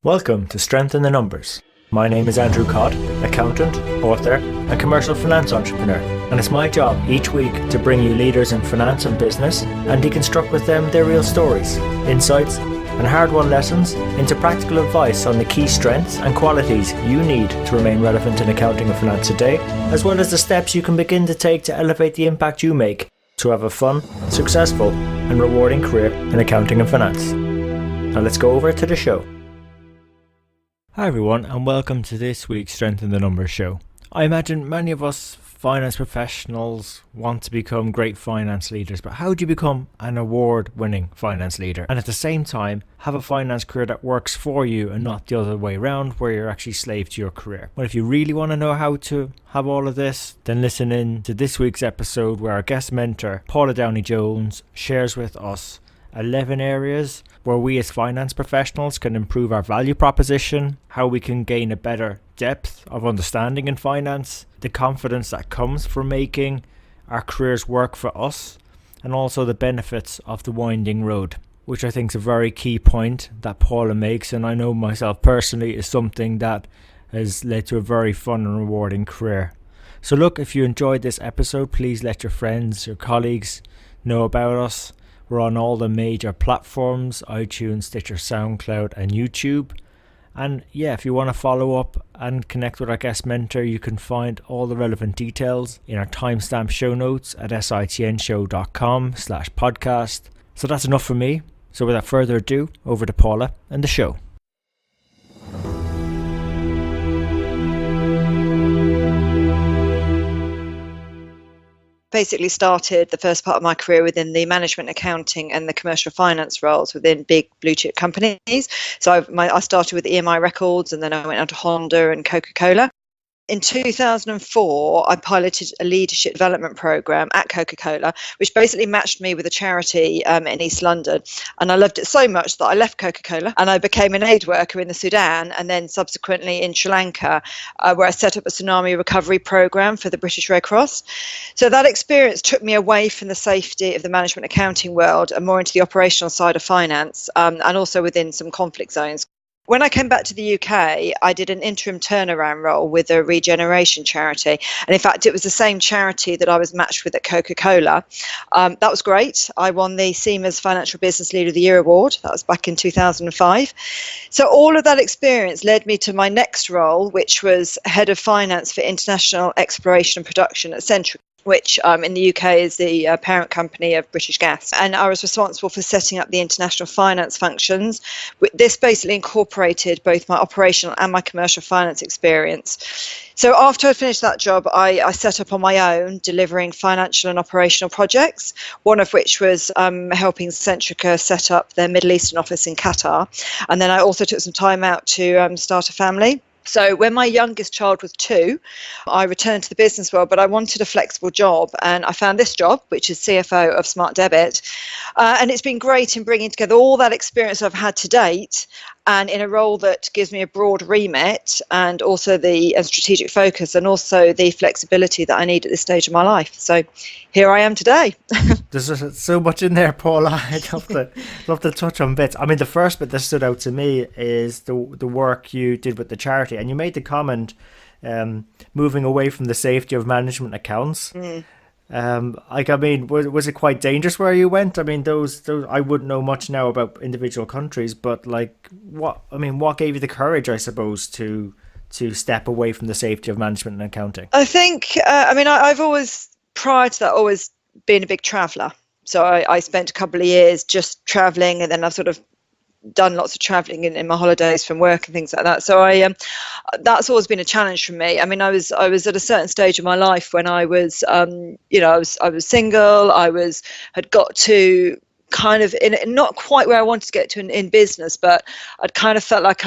Welcome to Strength in the Numbers. My name is Andrew Codd, accountant, author, and commercial finance entrepreneur, and it's my job each week to bring you leaders in finance and business and deconstruct with them their real stories, insights, and hard-won lessons into practical advice on the key strengths and qualities you need to remain relevant in accounting and finance today, as well as the steps you can begin to take to elevate the impact you make to have a fun, successful, and rewarding career in accounting and finance. Now let's go over to the show. Hi everyone, and welcome to this week's Strength in the Numbers show. I imagine many of us finance professionals want to become great finance leaders, but how do you become an award-winning finance leader and at the same time have a finance career that works for you and not the other way around where you're actually slave to your career? Well, if you really want to know how to have all of this, then listen in to this week's episode where our guest mentor, Paula Downey Jones, shares with us 11 areas where we as finance professionals can improve our value proposition, how we can gain a better depth of understanding in finance, the confidence that comes from making our careers work for us, and also the benefits of the winding road, which I think is a very key point that Paula makes, and I know myself personally is something that has led to a very fun and rewarding career. So look, if you enjoyed this episode, please let your friends, your colleagues know about us. We're on all the major platforms, iTunes, Stitcher, SoundCloud, and YouTube. And yeah, if you want to follow up and connect with our guest mentor, you can find all the relevant details in our timestamp show notes at sitnshow.com/podcast. So that's enough for me. So without further ado, over to Paula and the show. Basically started the first part of my career within the management accounting and the commercial finance roles within big blue chip companies. So I started with EMI Records, and then I went on to Honda and Coca-Cola. In 2004, I piloted a leadership development program at Coca-Cola, which basically matched me with a charity in East London. And I loved it so much that I left Coca-Cola and I became an aid worker in the Sudan and then subsequently in Sri Lanka, where I set up a tsunami recovery program for the British Red Cross. So that experience took me away from the safety of the management accounting world and more into the operational side of finance, and also within some conflict zones. When I came back to the UK, I did an interim turnaround role with a regeneration charity. And in fact, it was the same charity that I was matched with at Coca-Cola. That was great. I won the SEMA's Financial Business Leader of the Year award. That was back in 2005. So all of that experience led me to my next role, which was Head of Finance for International Exploration and Production at Centrica, which in the UK is the parent company of British Gas. And I was responsible for setting up the international finance functions. This basically incorporated both my operational and my commercial finance experience. So after I finished that job, I set up on my own, delivering financial and operational projects, one of which was helping Centrica set up their Middle Eastern office in Qatar. And then I also took some time out to start a family. So when my youngest child was 2, I returned to the business world, but I wanted a flexible job, and I found this job, which is CFO of Smart Debit, and it's been great in bringing together all that experience I've had to date and in a role that gives me a broad remit and also the strategic focus and also the flexibility that I need at this stage of my life. So here I am today. There's so much in there, Paula. I'd love to touch on bits. I mean, the first bit that stood out to me is the work you did with the charity, and you made the comment moving away from the safety of management accounts. Was it quite dangerous where you went? I mean, those I wouldn't know much now about individual countries, but what gave you the courage, I suppose, to step away from the safety of management and accounting? I think, I've always, prior to that, always been a big traveller. So I spent a couple of years just travelling, and then I've sort of done lots of traveling in my holidays from work and things like that. So that's always been a challenge for me. I mean, I was at a certain stage of my life when I was, I was single. Had got to kind of not quite where I wanted to get to in business, but I'd kind of felt like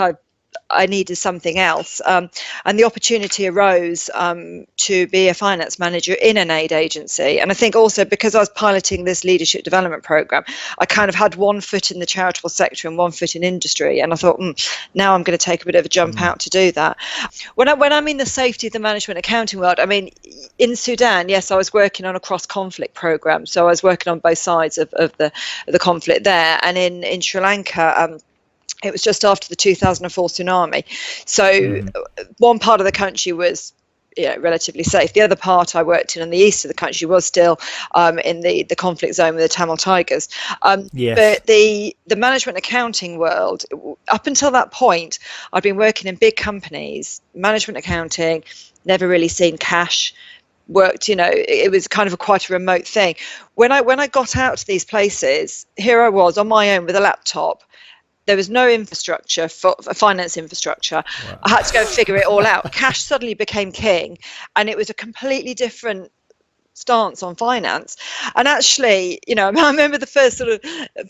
I needed something else. And the opportunity arose to be a finance manager in an aid agency. And I think also because I was piloting this leadership development program, I kind of had one foot in the charitable sector and one foot in industry. And I thought, now I'm going to take a bit of a jump out to do that. When I mean the safety of the management accounting world, I mean, in Sudan, yes, I was working on a cross-conflict program. So I was working on both sides of the conflict there. And in Sri Lanka, It was just after the 2004 tsunami. So one part of the country was relatively safe. The other part I worked in the east of the country was still in the conflict zone with the Tamil Tigers. Yes. But the management accounting world, up until that point, I'd been working in big companies, management accounting, never really seen cash. Worked, it was kind of quite a remote thing. When I got out to these places, here I was on my own with a laptop. There was no infrastructure for finance infrastructure. Wow. I had to go figure it all out. Cash suddenly became king, and it was a completely different stance on finance. And actually, I remember the first sort of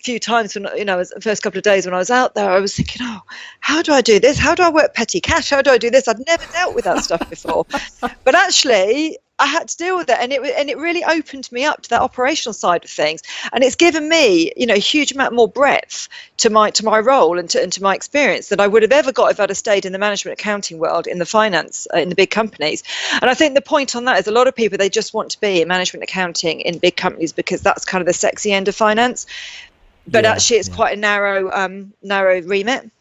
few times when, the first couple of days when I was out there, I was thinking, oh, how do I do this? How do I work petty cash? How do I do this? I'd never dealt with that stuff before. But actually, I had to deal with it, and it really opened me up to that operational side of things, and it's given me a huge amount more breadth to my role and to my experience than I would have ever got if I'd have stayed in the management accounting world, in the finance, in the big companies. And I think the point on that is a lot of people, they just want to be in management accounting in big companies because that's kind of the sexy end of finance, but actually it's quite a narrow remit.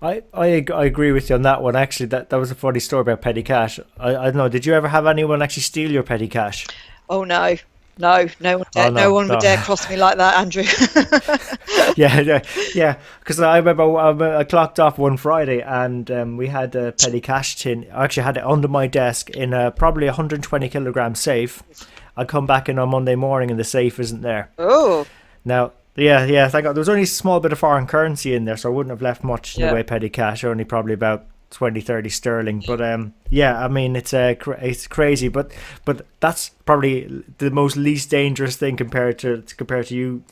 I agree with you on that one. Actually, that was a funny story about petty cash. I don't know. Did you ever have anyone actually steal your petty cash? Oh no one would dare cross me like that, Andrew. yeah. Because I remember I clocked off one Friday and we had a petty cash tin. I actually had it under my desk in a probably 120 kilogram safe. I come back in on Monday morning and the safe isn't there. Oh. Now. Yeah, thank God. There was only a small bit of foreign currency in there, so I wouldn't have left much in the way of petty cash, only probably about 20, 30 sterling. But I mean, it's crazy, but that's probably the most least dangerous thing compared to you,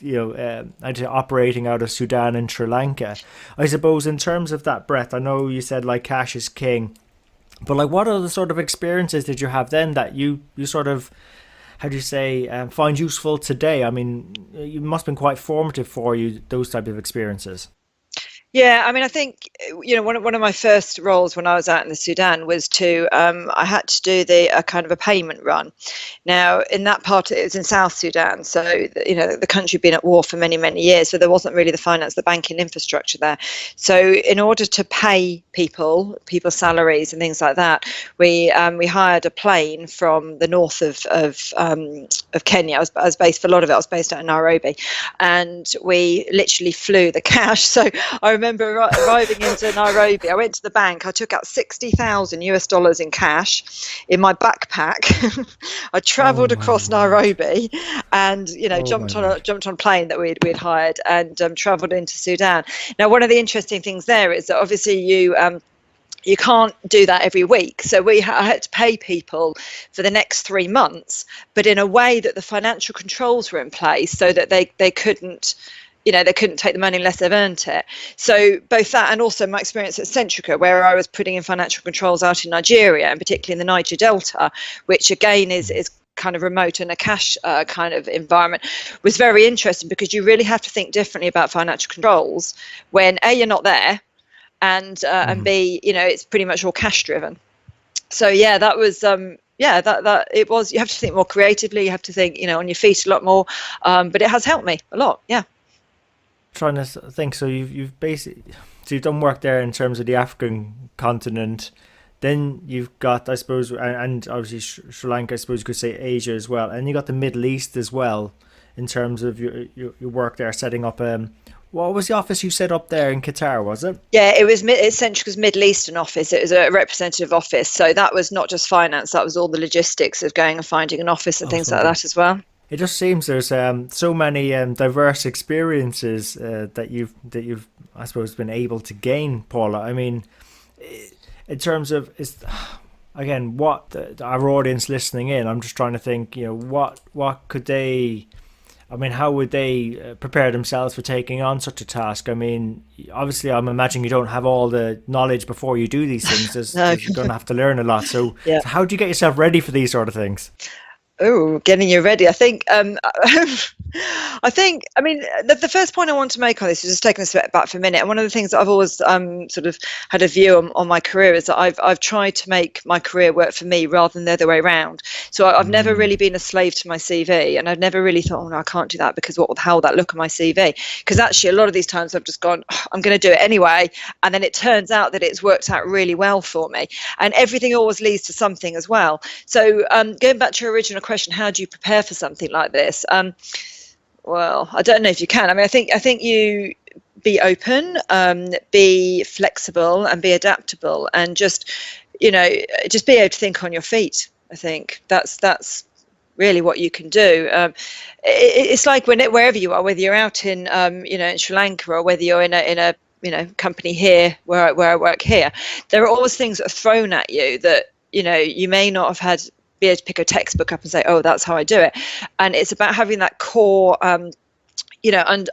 operating out of Sudan and Sri Lanka. I suppose in terms of that breadth, I know you said like cash is king, but like what other sort of experiences did you have then that you sort of, how do you say, find useful today? I mean, it must have been quite formative for you, those type of experiences. Yeah, I mean, I think, one of my first roles when I was out in the Sudan was I had to do a kind of a payment run. Now, in that part, it was in South Sudan. So, the country had been at war for many, many years. So there wasn't really the banking infrastructure there. So in order to pay people's salaries and things like that, we hired a plane from the north of Kenya. I was based for a lot of it. I was based out in Nairobi, and we literally flew the cash. So I remember arriving into Nairobi. I went to the bank. I took out $60,000 in cash in my backpack. I travelled across Nairobi, and jumped on a plane that we'd hired and travelled into Sudan. Now, one of the interesting things there is that obviously you can't do that every week. So I had to pay people for the next 3 months, but in a way that the financial controls were in place so that they couldn't. They couldn't take the money unless they've earned it. So both that and also my experience at Centrica, where I was putting in financial controls out in Nigeria, and particularly in the Niger Delta, which again is kind of remote and a cash kind of environment, was very interesting because you really have to think differently about financial controls when A, you're not there, and B, it's pretty much all cash driven. So yeah, that was that it was. You have to think more creatively. You have to think on your feet a lot more. But it has helped me a lot. Yeah. Trying to think. So you've done work there in terms of the African continent. Then you've got, I suppose, and obviously Sri Lanka, I suppose you could say Asia as well, and you got the Middle East as well in terms of your work there, setting up. What was the office you set up there in Qatar? Was it? Yeah, it was Centrica's Middle Eastern office. It was a representative office, so that was not just finance; that was all the logistics of going and finding an office and things like that as well. It just seems there's so many diverse experiences that you've I suppose been able to gain, Paula. I mean, in terms of again what our audience listening in, I'm just trying to think. What could they? I mean, how would they prepare themselves for taking on such a task? I mean, obviously, I'm imagining you don't have all the knowledge before you do these things. No. You're going to have to learn a lot. So, So how do you get yourself ready for these sort of things? Oh, getting you ready. I think, I mean, the first point I want to make on this is just taking a step back for a minute. And one of the things that I've always sort of had a view on my career is that I've tried to make my career work for me rather than the other way around. So I've never really been a slave to my CV, and I've never really thought, oh no, I can't do that because how will that look on my CV? Because actually, a lot of these times I've just gone, oh, I'm going to do it anyway, and then it turns out that it's worked out really well for me. And everything always leads to something as well. So going back to your original question, how do you prepare for something like this? Well, I don't know if you can. I mean, I think you be open, be flexible, and be adaptable, and just be able to think on your feet. I think that's really what you can do. It's like wherever you are, whether you're out in in Sri Lanka or whether you're in a company here where I work here, there are always things that are thrown at you that you may not have had. Be able to pick a textbook up and say, oh, that's how I do it. And it's about having that core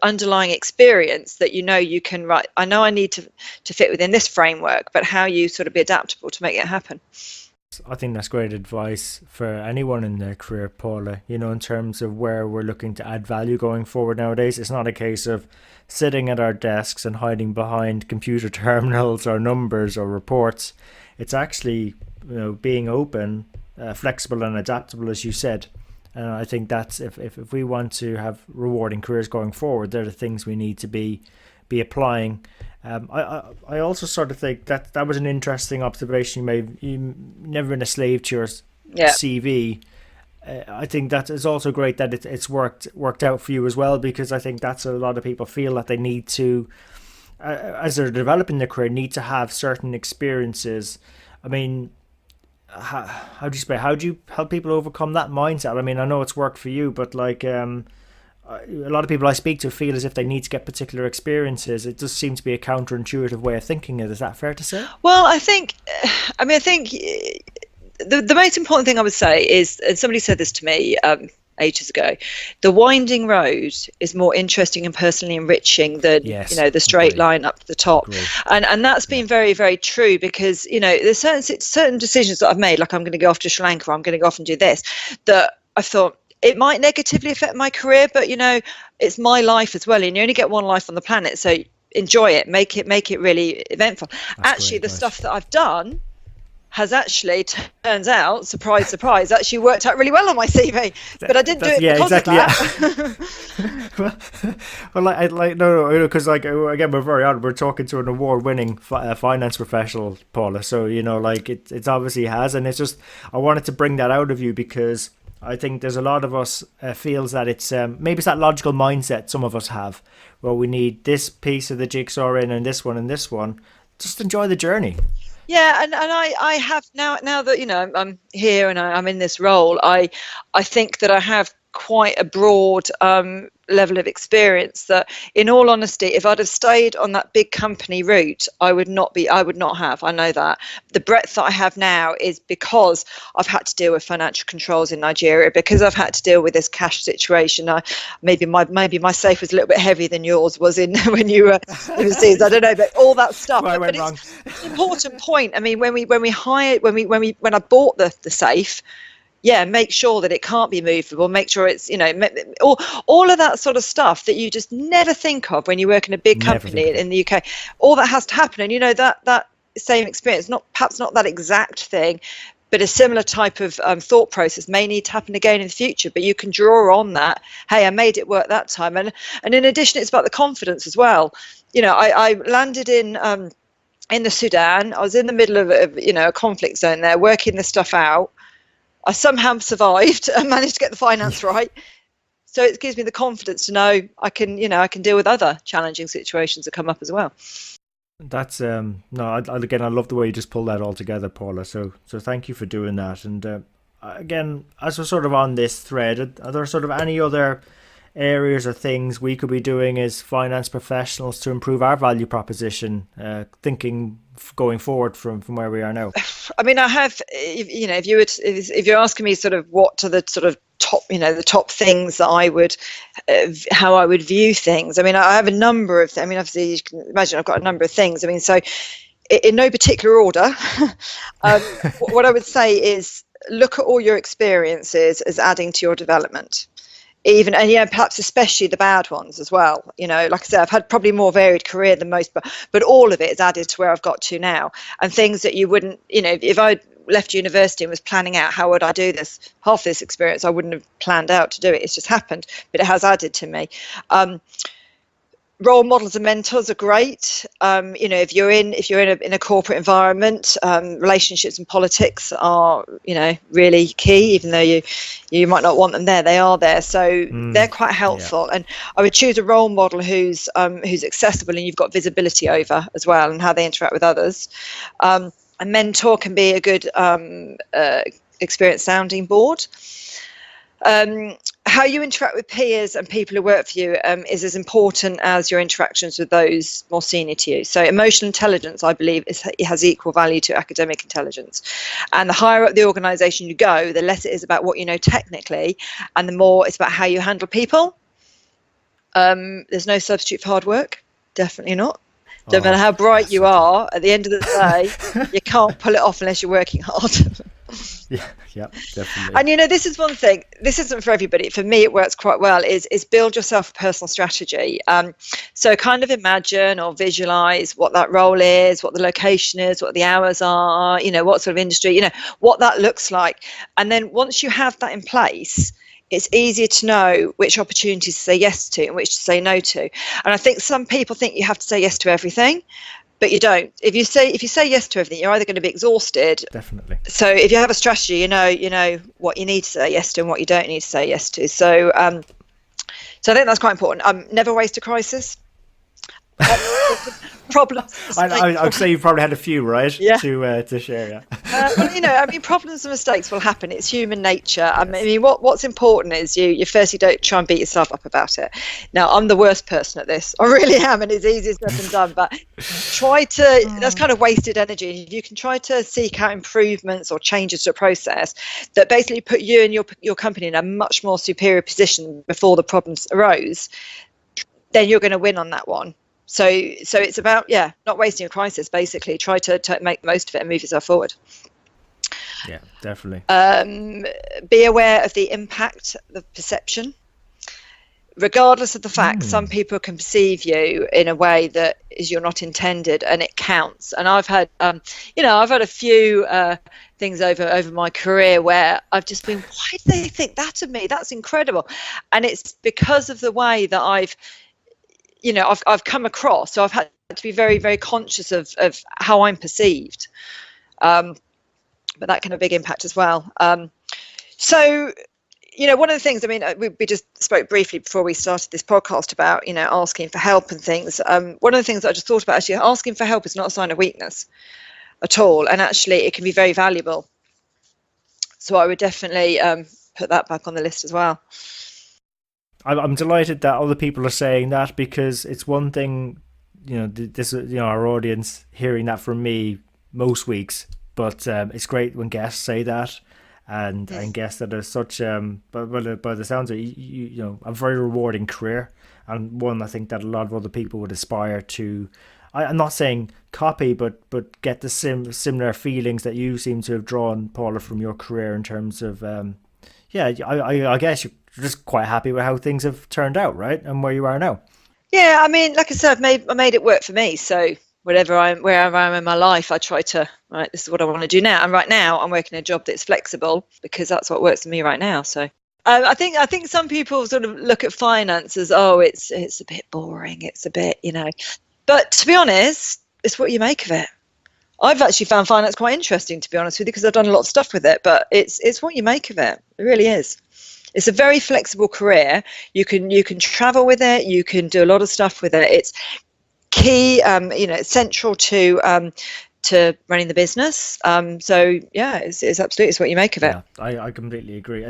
underlying experience that you can write. I know I need to fit within this framework, but how you sort of be adaptable to make it happen. I think that's great advice for anyone in their career, Paula, in terms of where we're looking to add value going forward nowadays. It's not a case of sitting at our desks and hiding behind computer terminals or numbers or reports. It's actually being open, flexible and adaptable, as you said. And I think that's if we want to have rewarding careers going forward, they're the things we need to be applying. I also sort of think that was an interesting observation you made. You never been a slave to your CV. I think that is also great that it's worked out for you as well, because I think that's a lot of people feel that they need to, as they're developing their career, need to have certain experiences. I mean, how do you help people overcome that mindset? I mean, I know it's worked for you, but like a lot of people I speak to feel as if they need to get particular experiences. It just seems to be a counterintuitive way of thinking. Is that fair to say? Well, I think the most important thing I would say is, and somebody said this to me ages ago, the winding road is more interesting and personally enriching than the straight line up to the top. And that's been very, very true, because there's certain decisions that I've made, like I'm going to go off to Sri Lanka, or I'm going to go off and do this, that I thought it might negatively affect my career, but it's my life as well, and you only get one life on the planet, so enjoy it, make it really eventful. Actually, the stuff that I've done has actually, turns out, surprise, surprise, actually worked out really well on my CV. But I didn't do it because of that. No, because again, we're very odd. We're talking to an award-winning finance professional, Paula. So it obviously has, and it's just I wanted to bring that out of you, because I think there's a lot of us feels that it's maybe it's that logical mindset some of us have, where we need this piece of the jigsaw in and this one and this one. Just enjoy the journey. Yeah, and I have now that I'm here and I'm in this role, I think that I have quite a broad level of experience that, in all honesty, if I'd have stayed on that big company route, I would not have. I know that. The breadth that I have now is because I've had to deal with financial controls in Nigeria, because I've had to deal with this cash situation. Maybe my safe was a little bit heavier than yours was in when you were overseas. I don't know, but all that stuff. But it's an important point. I mean, when I bought the safe, make sure that it can't be movable, make sure it's, all of that sort of stuff that you just never think of when you work in a big company in the UK. All that has to happen. And, that same experience, perhaps not that exact thing, but a similar type of thought process may need to happen again in the future. But you can draw on that. Hey, I made it work that time. And in addition, it's about the confidence as well. I landed in the Sudan. I was in the middle of a conflict zone there, working this stuff out. I somehow survived and managed to get the finance right. So it gives me the confidence to know I can deal with other challenging situations that come up as well. That's I love the way you just pull that all together, Paula. So thank you for doing that. And again, as we're sort of on this thread, are there sort of any other areas or things we could be doing as finance professionals to improve our value proposition, thinking going forward from where we are now? I mean, I have, if you're asking me sort of what are the sort of top, the top things that I would, how I would view things. I mean, I have a number of, obviously you can imagine I've got a number of things. I mean, so in no particular order, what I would say is, look at all your experiences as adding to your development. Even, and perhaps especially the bad ones as well. Like I said, I've had probably more varied career than most, but all of it is added to where I've got to now. And things that you wouldn't, if I left university and was planning out how would I do this, half this experience I wouldn't have planned out to do it. It's just happened, but it has added to me. Role models and mentors are great. If you're in a corporate environment, relationships and politics are really key. Even though you might not want them there, they are there. So they're quite helpful. Yeah. And I would choose a role model who's accessible and you've got visibility over as well, and how they interact with others. A mentor can be a good experienced sounding board. How you interact with peers and people who work for you is as important as your interactions with those more senior to you. So emotional intelligence, I believe, it has equal value to academic intelligence. And the higher up the organisation you go, the less it is about what you know technically, and the more it's about how you handle people. There's no substitute for hard work, definitely not. Don't matter how bright you are, at the end of the day, you can't pull it off unless you're working hard. Yeah, definitely. And this is one thing, this isn't for everybody, for me it works quite well, is build yourself a personal strategy. So kind of imagine or visualize what that role is, what the location is, what the hours are, what sort of industry, what that looks like. And then once you have that in place, it's easier to know which opportunities to say yes to and which to say no to. And I think some people think you have to say yes to everything, but you don't. If you say yes to everything, you're either going to be exhausted. Definitely. So if you have a strategy, you know what you need to say yes to and what you don't need to say yes to. So I think that's quite important. Never waste a crisis. Problems. I'd say you've probably had a few, right? Yeah. To share. Yeah. Well, problems and mistakes will happen. It's human nature. Yes. What's important is you firstly don't try and beat yourself up about it. Now, I'm the worst person at this. I really am, and it's easier said than done. But try to. That's kind of wasted energy. If you can try to seek out improvements or changes to a process that basically put you and your company in a much more superior position before the problems arose, then you're going to win on that one. So it's about, not wasting a crisis, basically. Try to make the most of it and move yourself forward. Yeah, definitely. Be aware of the impact, the perception. Regardless of the fact, some people can perceive you in a way that is you're not intended, and it counts. And I've had, I've had a few things over my career where I've just been, why do they think that of me? That's incredible. And it's because of the way that I've come across, so I've had to be very, very conscious of how I'm perceived. But that can have a big impact as well. So, one of the things, we just spoke briefly before we started this podcast about, asking for help and things. One of the things that I just thought about, actually, asking for help is not a sign of weakness at all. And actually, it can be very valuable. So I would definitely put that back on the list as well. I'm delighted that other people are saying that, because it's one thing, our audience hearing that from me most weeks, but it's great when guests say that, and guests that are such, by the sounds of it, a very rewarding career, and one I think that a lot of other people would aspire to. I'm not saying copy, but get the similar feelings that you seem to have drawn, Paula, from your career in terms of, I guess you're just quite happy with how things have turned out, right? And where you are now. Yeah, like I said, I made it work for me. So wherever I am in my life, I try to, right, this is what I want to do now. And right now I'm working a job that's flexible because that's what works for me right now. So I think some people sort of look at finance as, it's a bit boring. It's a bit, but to be honest, it's what you make of it. I've actually found finance quite interesting, to be honest with you, because I've done a lot of stuff with it, but it's what you make of it. It really is. It's a very flexible career. You can travel with it. You can do a lot of stuff with it. It's key, it's central to running the business. So yeah, it's absolutely, it's what you make of it. Yeah, I completely agree.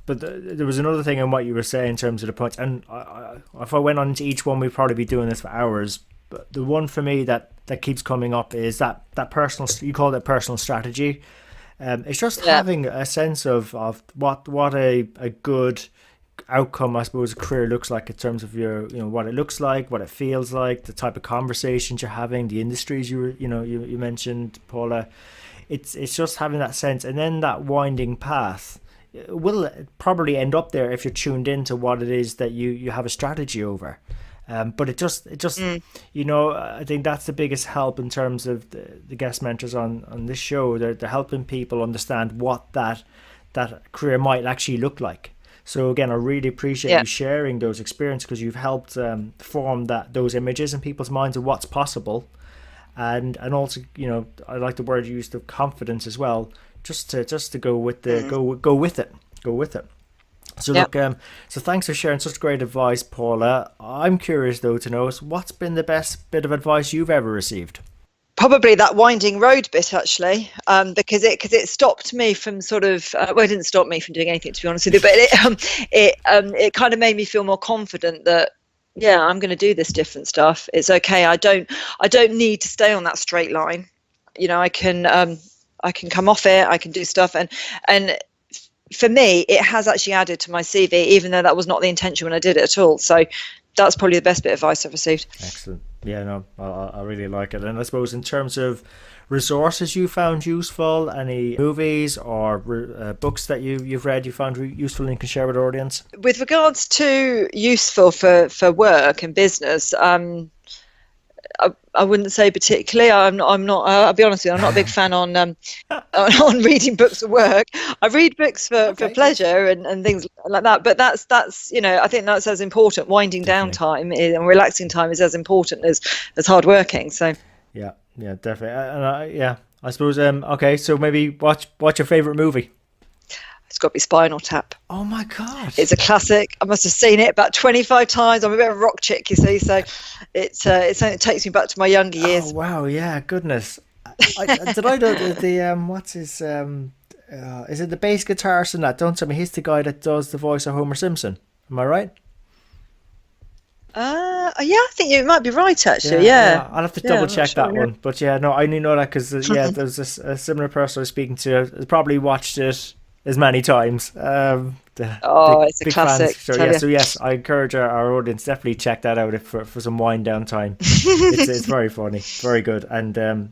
But there was another thing in what you were saying in terms of the points. And if I went on to each one, we'd probably be doing this for hours. But the one for me that keeps coming up is that personal, you call it personal strategy. It's just having a sense of what a good outcome, I suppose, a career looks like in terms of your, what it looks like, what it feels like, the type of conversations you're having, the industries you mentioned, Paula. it's just having that sense, and then that winding path will probably end up there if you're tuned into what it is that you have a strategy over. But it just you know, I think that's the biggest help in terms of the guest mentors on this show. They're helping people understand what that career might actually look like. So again, I really appreciate you sharing those experiences, because you've helped form those images in people's minds of what's possible, and also, you know, I like the word you used of confidence as well. Just to go with the go with it. So look, so thanks for sharing such great advice, Paula. I'm curious though to know, what's been the best bit of advice you've ever received? Probably that winding road bit, actually, because it stopped me from sort of well, it didn't stop me from doing anything, to be honest with you, but it kind of made me feel more confident that I'm going to do this different stuff. It's okay. I don't need to stay on that straight line. You know, I can come off it. I can do stuff, and for me, it has actually added to my CV, even though that was not the intention when I did it at all. So that's probably the best bit of advice I've received. Excellent. Yeah, no, I really like it. And I suppose in terms of resources you found useful, any movies or books that you've read you found useful and you can share with our audience? With regards to useful for work and business, I wouldn't say particularly. I'm not. I'll be honest with you. I'm not a big fan on reading books for work. I read books for pleasure and things like that. But that's you know, I think that's as important. Winding down time and relaxing time is as important as hard working. So yeah, definitely. And I suppose. Okay, so maybe what's your favorite movie? It's got to be Spinal Tap. Oh my God. It's a classic. I must have seen it about 25 times. I'm a bit of a rock chick, you see, so it's something that takes me back to my younger years. Oh wow, yeah, goodness. Did I know the what's his is it the bass guitarist in that? Don't tell me he's the guy that does the voice of Homer Simpson. Am I right? Yeah, I think you might be right, actually. Yeah. I'll have to double check that one. But yeah, no, I only know that because there's a similar person I was speaking to. Has probably watched it as many times. It's a classic. So yes, I encourage our audience, definitely check that out for some wind down time. It's very funny, very good, and I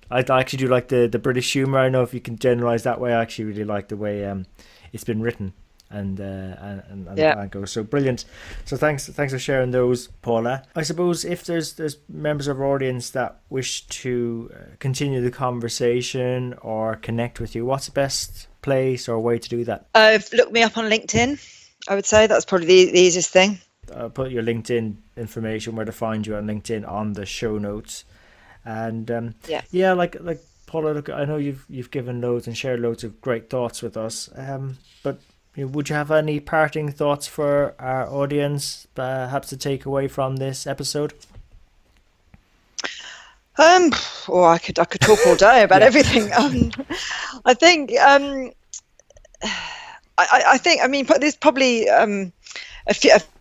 actually do like the British humour. I don't know if you can generalise that way. I actually really like the way it's been written and that goes. So brilliant. So thanks for sharing those, Paula. I suppose if there's members of our audience that wish to continue the conversation or connect with you, what's the best place or way to do that? Look me up on LinkedIn. I would say that's probably the easiest thing. I'll put your LinkedIn information, where to find you on LinkedIn, on the show notes. And like Paula, look, I know you've given loads and shared loads of great thoughts with us. But would you have any parting thoughts for our audience, perhaps to take away from this episode? I could talk all day about everything. I think I think I mean there's probably a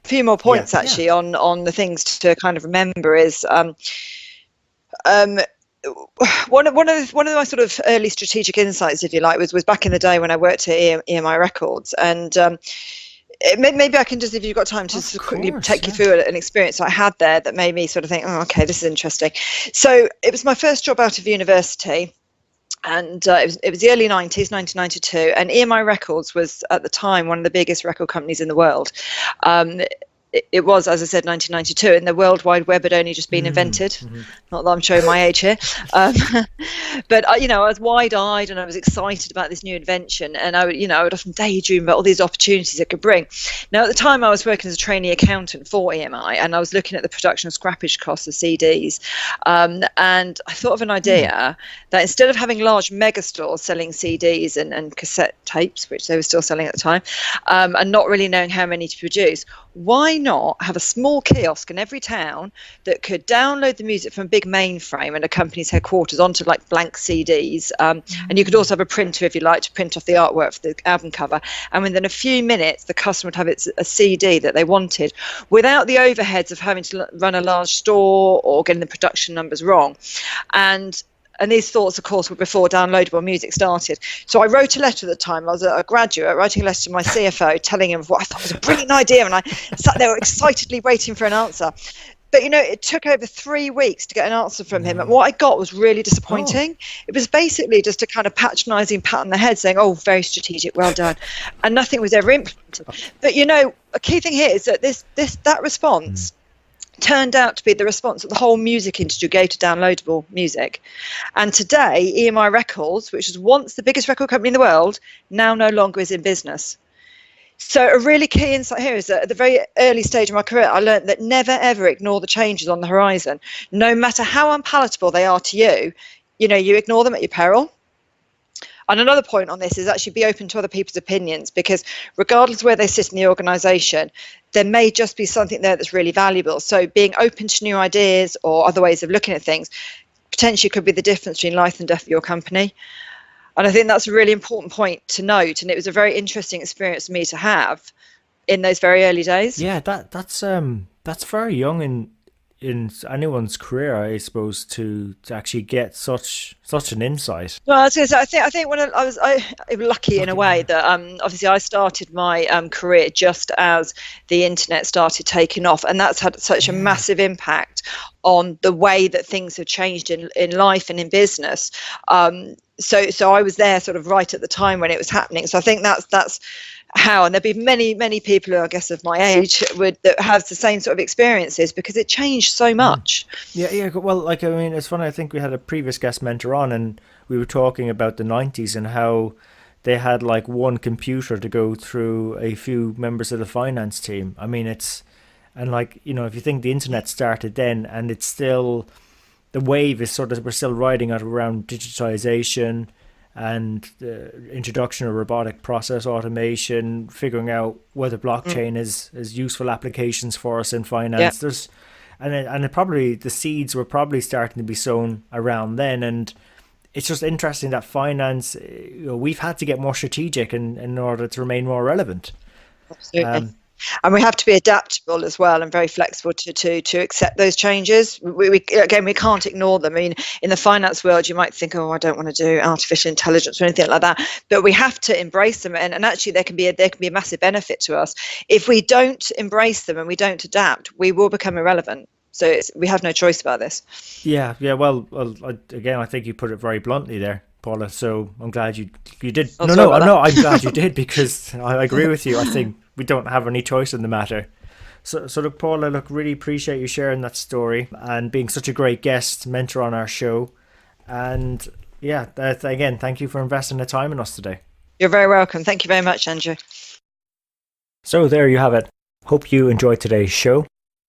few more points actually on the things to kind of remember is one of my sort of early strategic insights, if you like, was back in the day when I worked at EMI Records, and maybe I can just, if you've got time, just quickly take you through an experience I had there that made me sort of think, oh, okay, this is interesting. So it was my first job out of university, and it was the early 90s, 1992, and EMI Records was at the time one of the biggest record companies in the world. It was, as I said, 1992, and the World Wide Web had only just been invented. Mm-hmm. Not that I'm showing my age here. But, I was wide-eyed and I was excited about this new invention. And I would often daydream about all these opportunities it could bring. Now, at the time, I was working as a trainee accountant for EMI, and I was looking at the production of scrappage costs of CDs. And I thought of an idea that instead of having large mega stores selling CDs and cassette tapes, which they were still selling at the time, and not really knowing how many to produce, why not have a small kiosk in every town that could download the music from a big mainframe and a company's headquarters onto like blank CDs, and you could also have a printer if you like to print off the artwork for the album cover, and within a few minutes the customer would have a CD that they wanted without the overheads of having to run a large store or getting the production numbers wrong. And these thoughts, of course, were before downloadable music started. So I wrote a letter at the time. I was a graduate writing a letter to my CFO telling him what I thought was a brilliant idea. And I sat there excitedly waiting for an answer. But, it took over 3 weeks to get an answer from him. And what I got was really disappointing. It was basically just a kind of patronising pat on the head saying, oh, very strategic, well done. And nothing was ever implemented. But, a key thing here is that that response turned out to be the response that the whole music industry gave to downloadable music. And today, EMI Records, which was once the biggest record company in the world, now no longer is in business. So a really key insight here is that at the very early stage of my career, I learned that never, ever ignore the changes on the horizon. No matter how unpalatable they are to you, you ignore them at your peril. And another point on this is actually be open to other people's opinions, because regardless of where they sit in the organisation, there may just be something there that's really valuable. So being open to new ideas or other ways of looking at things potentially could be the difference between life and death of your company. And I think that's a really important point to note. And it was a very interesting experience for me to have in those very early days. Yeah, that's very young in anyone's career, I suppose, to actually get such an insight. Well, I was going to say, I think when I was lucky in a way that obviously I started my career just as the internet started taking off, and that's had such a massive impact on the way that things have changed in life and in business. So I was there sort of right at the time when it was happening. So I think that's how, and there'd be many people, I guess, of my age that have the same sort of experiences, because it changed so much. Yeah. Well, it's funny. I think we had a previous guest mentor on, and we were talking about the 90s and how they had one computer to go through a few members of the finance team. I mean, if you think the internet started then, and it's still, the wave is we're still riding it around digitization and the introduction of robotic process automation, figuring out whether blockchain is useful applications for us in finance. There's probably the seeds were probably starting to be sown around then, and it's just interesting that finance, we've had to get more strategic in order to remain more relevant. Absolutely. And we have to be adaptable as well, and very flexible to accept those changes. We can't ignore them. I mean, in the finance world, you might think, oh, I don't want to do artificial intelligence or anything like that. But we have to embrace them, and actually there can be a massive benefit to us. If we don't embrace them and we don't adapt, we will become irrelevant. So we have no choice about this. Yeah. Well, again, I think you put it very bluntly there, Paula. So I'm glad you did. I'm glad you did, because I agree with you. I think we don't have any choice in the matter. So look, Paula, really appreciate you sharing that story and being such a great guest, mentor on our show. And again, thank you for investing the time in us today. You're very welcome. Thank you very much, Andrew. So there you have it. Hope you enjoyed today's show.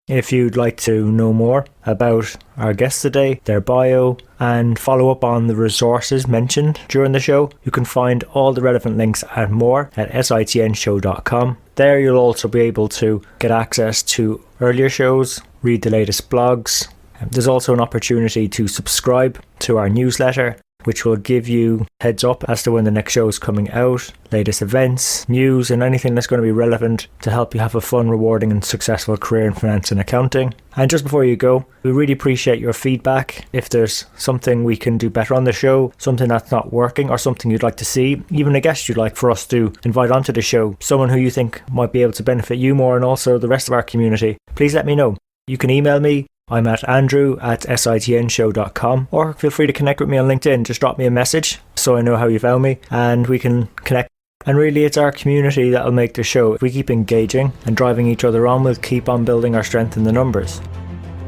If you'd like to know more about our guests today, their bio, and follow up on the resources mentioned during the show, you can find all the relevant links and more at sitnshow.com. There you'll also be able to get access to earlier shows, read the latest blogs. There's also an opportunity to subscribe to our newsletter, which will give you heads up as to when the next show is coming out, latest events, news, and anything that's going to be relevant to help you have a fun, rewarding and successful career in finance and accounting. And just before you go, we really appreciate your feedback. If there's something we can do better on the show, something that's not working, or something you'd like to see, even a guest you'd like for us to invite onto the show, someone who you think might be able to benefit you more and also the rest of our community, please let me know. You can email me. I'm at andrew@sitnshow.com, or feel free to connect with me on LinkedIn. Just drop me a message so I know how you found me and we can connect. And really, it's our community that'll make the show. If we keep engaging and driving each other on, we'll keep on building our strength in the numbers.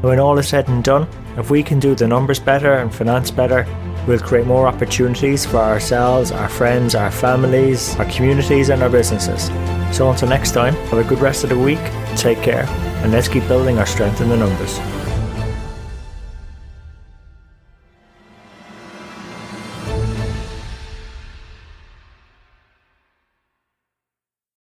When all is said and done, if we can do the numbers better and finance better, we'll create more opportunities for ourselves, our friends, our families, our communities and our businesses. So until next time, have a good rest of the week, take care, and let's keep building our strength in the numbers.